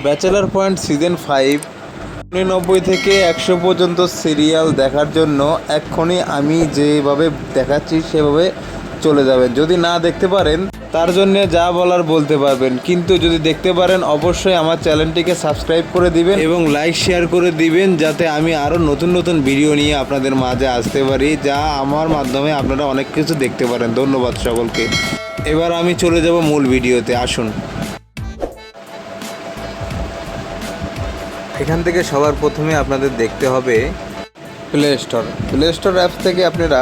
Bachelor point season 5 99 থেকে 100 পর্যন্ত serial দেখার জন্য এক্ষুনি আমি যেভাবে দেখাচ্ছি সেভাবে চলে যাবেন। যদি না দেখতে পারেন তার জন্য যা বলার বলতে পারবেন, কিন্তু যদি দেখতে পারেন অবশ্যই আমার চ্যানেলটিকে সাবস্ক্রাইব করে দিবেন এবং লাইক শেয়ার করে দিবেন, যাতে আমি আরও নতুন নতুন ভিডিও নিয়ে আপনাদের মাঝে আসতে পারি, যা আমার মাধ্যমে আপনারা অনেক কিছু দেখতে পারেন। ধন্যবাদ সকলকে। এবার আমি চলে যাব মূল ভিডিওতে, আসুন। এখান থেকে সবার প্রথমে আপনাদের দেখতে হবে প্লে স্টোর অ্যাপস থেকে আপনারা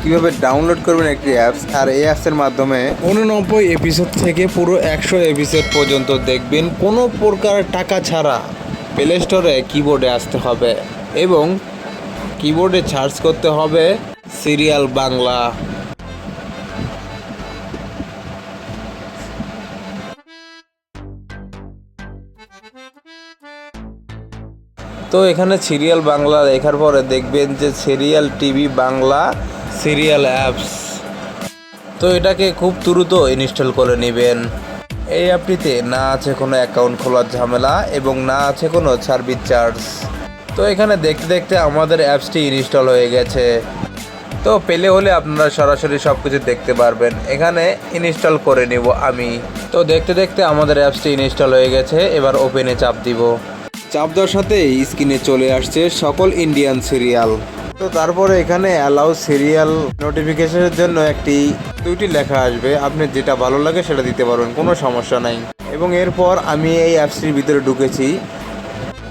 কীভাবে ডাউনলোড করবেন একটি অ্যাপস, আর এই অ্যাপসের মাধ্যমে 89 এপিসোড থেকে পুরো 100 এপিসোড পর্যন্ত দেখবেন কোনো প্রকার টাকা ছাড়া। প্লে স্টোরে কিবোর্ডে আসতে হবে এবং কিবোর্ডে সার্চ করতে হবে সিরিয়াল বাংলা। তো এখানে সিরিয়াল বাংলা লেখার পরে দেখবেন যে serial TV Bangla serial apps. তো এটাকে খুব দ্রুত ইনস্টল করে নেবেন। এই অ্যাপটিতে না আছে কোনো অ্যাকাউন্ট খোলার ঝামেলা এবং না আছে কোনো সার্ভিস চার্জ। তো এখানে দেখতে দেখতে আমাদের অ্যাপসটি ইনস্টল হয়ে গেছে। তো পেলে হলে আপনারা সরাসরি সব কিছু দেখতে পারবেন। এখানে ইনস্টল করে নিব আমি। তো দেখতে দেখতে আমাদের অ্যাপসটি ইনস্টল হয়ে গেছে। এবার ওপেনে চাপ দিব। চাপ দেওয়ার সাথে স্ক্রিনে চলে আসছে সকল ইন্ডিয়ান সিরিয়াল। তো তারপরে এখানে অ্যালাউ সিরিয়াল নোটিফিকেশনের জন্য দুইটি লেখা আসবে, আপনি যেটা ভালো লাগে সেটা দিতে পারবেন, কোনো সমস্যা নাই। এবং এরপর আমি এই অ্যাপসটির ভিতরে ঢুকেছি,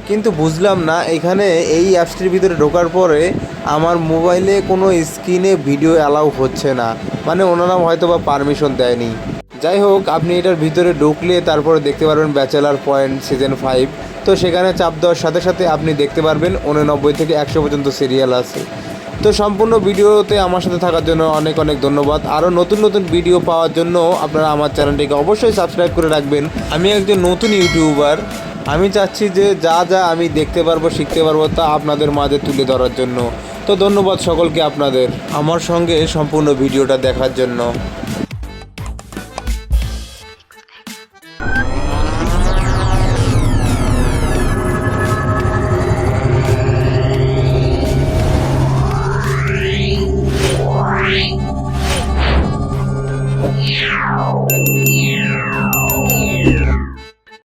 কিন্তু বুঝলাম না এখানে এই অ্যাপসটির ভিতরে ঢোকার পরে আমার মোবাইলে কোনো স্ক্রিনে ভিডিও অ্যালাউ হচ্ছে না, মানে ওনারা হয়তো বা পারমিশন দেয়নি। যাই হোক, আপনি এটার ভিতরে ঢুকলে তারপরে দেখতে পারবেন ব্যাচেলার পয়েন্ট সিজন 5। তো সেখানে চাপ দেওয়ার সাথে সাথে আপনি দেখতে পারবেন 89 থেকে 100 পর্যন্ত সিরিয়াল আছে। তো সম্পূর্ণ ভিডিওতে আমার সাথে থাকার জন্য অনেক অনেক ধন্যবাদ। আরও নতুন নতুন ভিডিও পাওয়ার জন্য আপনারা আমার চ্যানেলটিকে অবশ্যই সাবস্ক্রাইব করে রাখবেন। আমি একজন নতুন ইউটিউবার, আমি চাচ্ছি যে যা যা আমি দেখতে পারবো শিখতে পারবো তা আপনাদের মাঝে তুলে ধরার জন্য। তো ধন্যবাদ সকলকে আপনাদের আমার সঙ্গে সম্পূর্ণ ভিডিওটা দেখার জন্য।